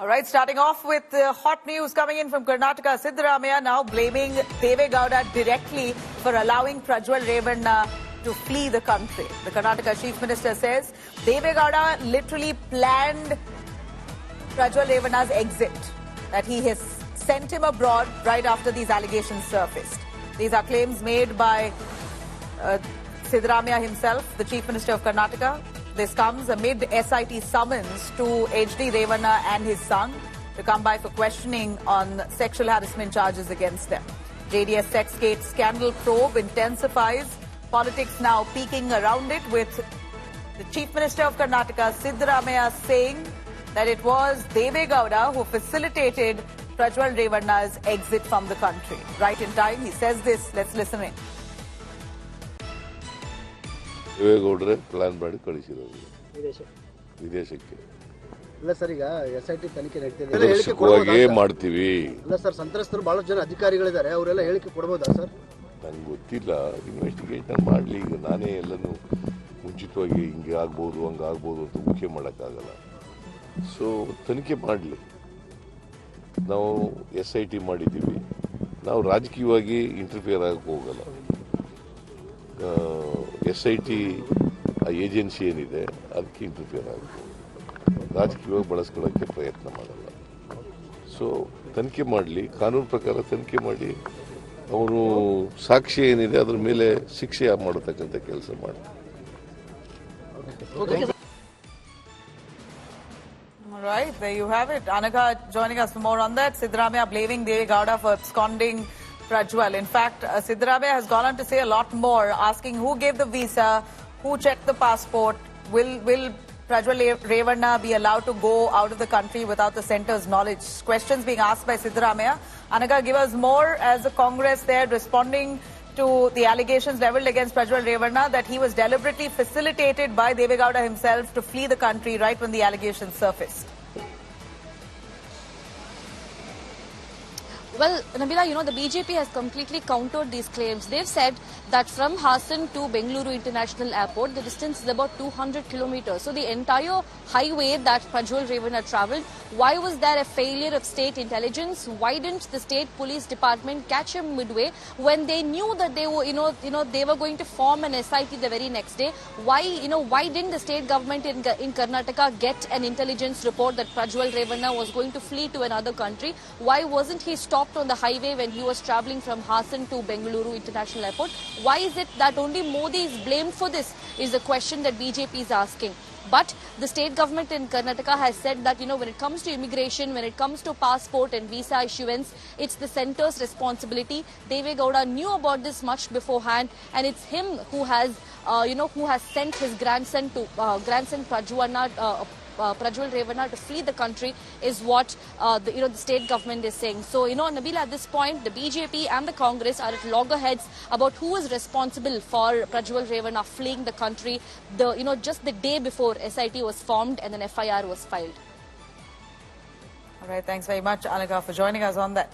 All right, starting off with hot news coming in from Karnataka. Siddaramaiah now blaming Deve Gowda directly for allowing Prajwal Revanna to flee the country. The Karnataka Chief Minister says Deve Gowda literally planned Prajwal Revanna's exit, that he has sent him abroad right after these allegations surfaced. These are claims made by Siddaramaiah himself, the Chief Minister of Karnataka. This comes amid SIT summons to HD Revanna and his son to come by for questioning on sexual harassment charges against them. JDS Sexgate scandal probe intensifies. Politics now peaking around it, with the Chief Minister of Karnataka, Siddaramaiah, saying that it was Deve Gowda who facilitated Prajwal Revanna's exit from the country. Right in time, he says this. Let's listen in. ದೇವೇಗೌಡರೇ plan ಮಾಡಿ ಕಳಿಸಿರೋದು ವಿದೇಶಕ್ಕೆ. ಇಲ್ಲ sir, ಈಗ SIT ತನಿಖೆ ನಡೀತಿದೆ, ಮಾಡ್ತೀವಿ. ಇಲ್ಲ ಸರ್, ಸಂತ್ರಸ್ತರು ಬಹಳಷ್ಟು ಜನ ಅಧಿಕಾರಿಗಳಿದ್ದಾರೆ, ಅವರೆಲ್ಲ ಹೇಳಿಕೆ ಕೊಡಬಹುದಾ ಸರ್? ನಂಗೆ ಗೊತ್ತಿಲ್ಲ, ಇನ್ವೆಸ್ಟಿಗೇಷನ್ ಮಾಡಲಿ. ಈಗ ನಾನೇ ಎಲ್ಲನೂ ಮುಂಚಿತವಾಗಿ ಹಿಂಗೆ ಆಗ್ಬೋದು ಹಂಗಾಗ್ಬೋದು ಅಂತ ಊಹೆ ಮಾಡೋಕ್ಕಾಗಲ್ಲ. ಸೊ ತನಿಖೆ ಮಾಡಲಿ. ನಾವು SIT ಮಾಡಿದ್ದೀವಿ, ನಾವು ರಾಜಕೀಯವಾಗಿ ಇಂಟರ್ಫಿಯರ್ ಆಗಕ್ಕೆ ಹೋಗಲ್ಲ. SIT ಆ ಏಜೆನ್ಸಿ ಏನಿದೆ ಅದಕ್ಕೆ ಇಂಟರ್ಫಿಯರ್ ಆಗುತ್ತೆ, ರಾಜಕೀಯವಾಗಿ ಬಳಸ್ಕೊಳ್ಳೋಕ್ಕೆ ಪ್ರಯತ್ನ ಮಾಡಲ್ಲ. ಸೊ ತನಿಖೆ ಮಾಡಲಿ, ಕಾನೂನು ಪ್ರಕಾರ ತನಿಖೆ ಮಾಡಿ ಅವರು ಸಾಕ್ಷಿ ಏನಿದೆ ಅದ್ರ ಮೇಲೆ ಶಿಕ್ಷೆ ಮಾಡತಕ್ಕಂಥ ಕೆಲಸ ಮಾಡಿ. All right, there you have it. Anagha joining us for more on that. Siddaramaiah blaming Deve Gowda for absconding Prajwal. In fact, Siddaramaiah has gone on to say a lot more, asking who gave the visa, who checked the passport, will Prajwal Revanna be allowed to go out of the country without the centre's knowledge? Questions being asked by Siddaramaiah. Anagha, give us more, as the Congress there responding to the allegations levelled against Prajwal Revanna that he was deliberately facilitated by Deve Gowda himself to flee the country right when the allegations surfaced. Well, Nabila, the BJP has completely countered these claims. They've said that from Hassan to Bengaluru International Airport, the distance is about 200 kilometers. So the entire highway that Prajwal Revanna travelled, why was there a failure of state intelligence? Why didn't the state police department catch him midway when they knew that they were, they were going to form an SIT the very next day? Why didn't the state government in Karnataka get an intelligence report that Prajwal Revanna was going to flee to another country? Why wasn't he stopped on the highway when he was travelling from Hassan to Bengaluru International Airport? Why is it that only Modi is blamed for this, is the question that BJP is asking. But the state government in Karnataka has said that, when it comes to immigration, when it comes to passport and visa issuance, it's the centre's responsibility. Deve Gowda knew about this much beforehand, and it's him who has, who has sent his grandson Prajwal Revanna to flee the country, is what the state government is saying. So, Nabila, at this point, the BJP and the Congress are at loggerheads about who is responsible for Prajwal Revanna fleeing the country, just the day before SIT was formed and an FIR was filed. All right, thanks very much, Anagha, for joining us on that.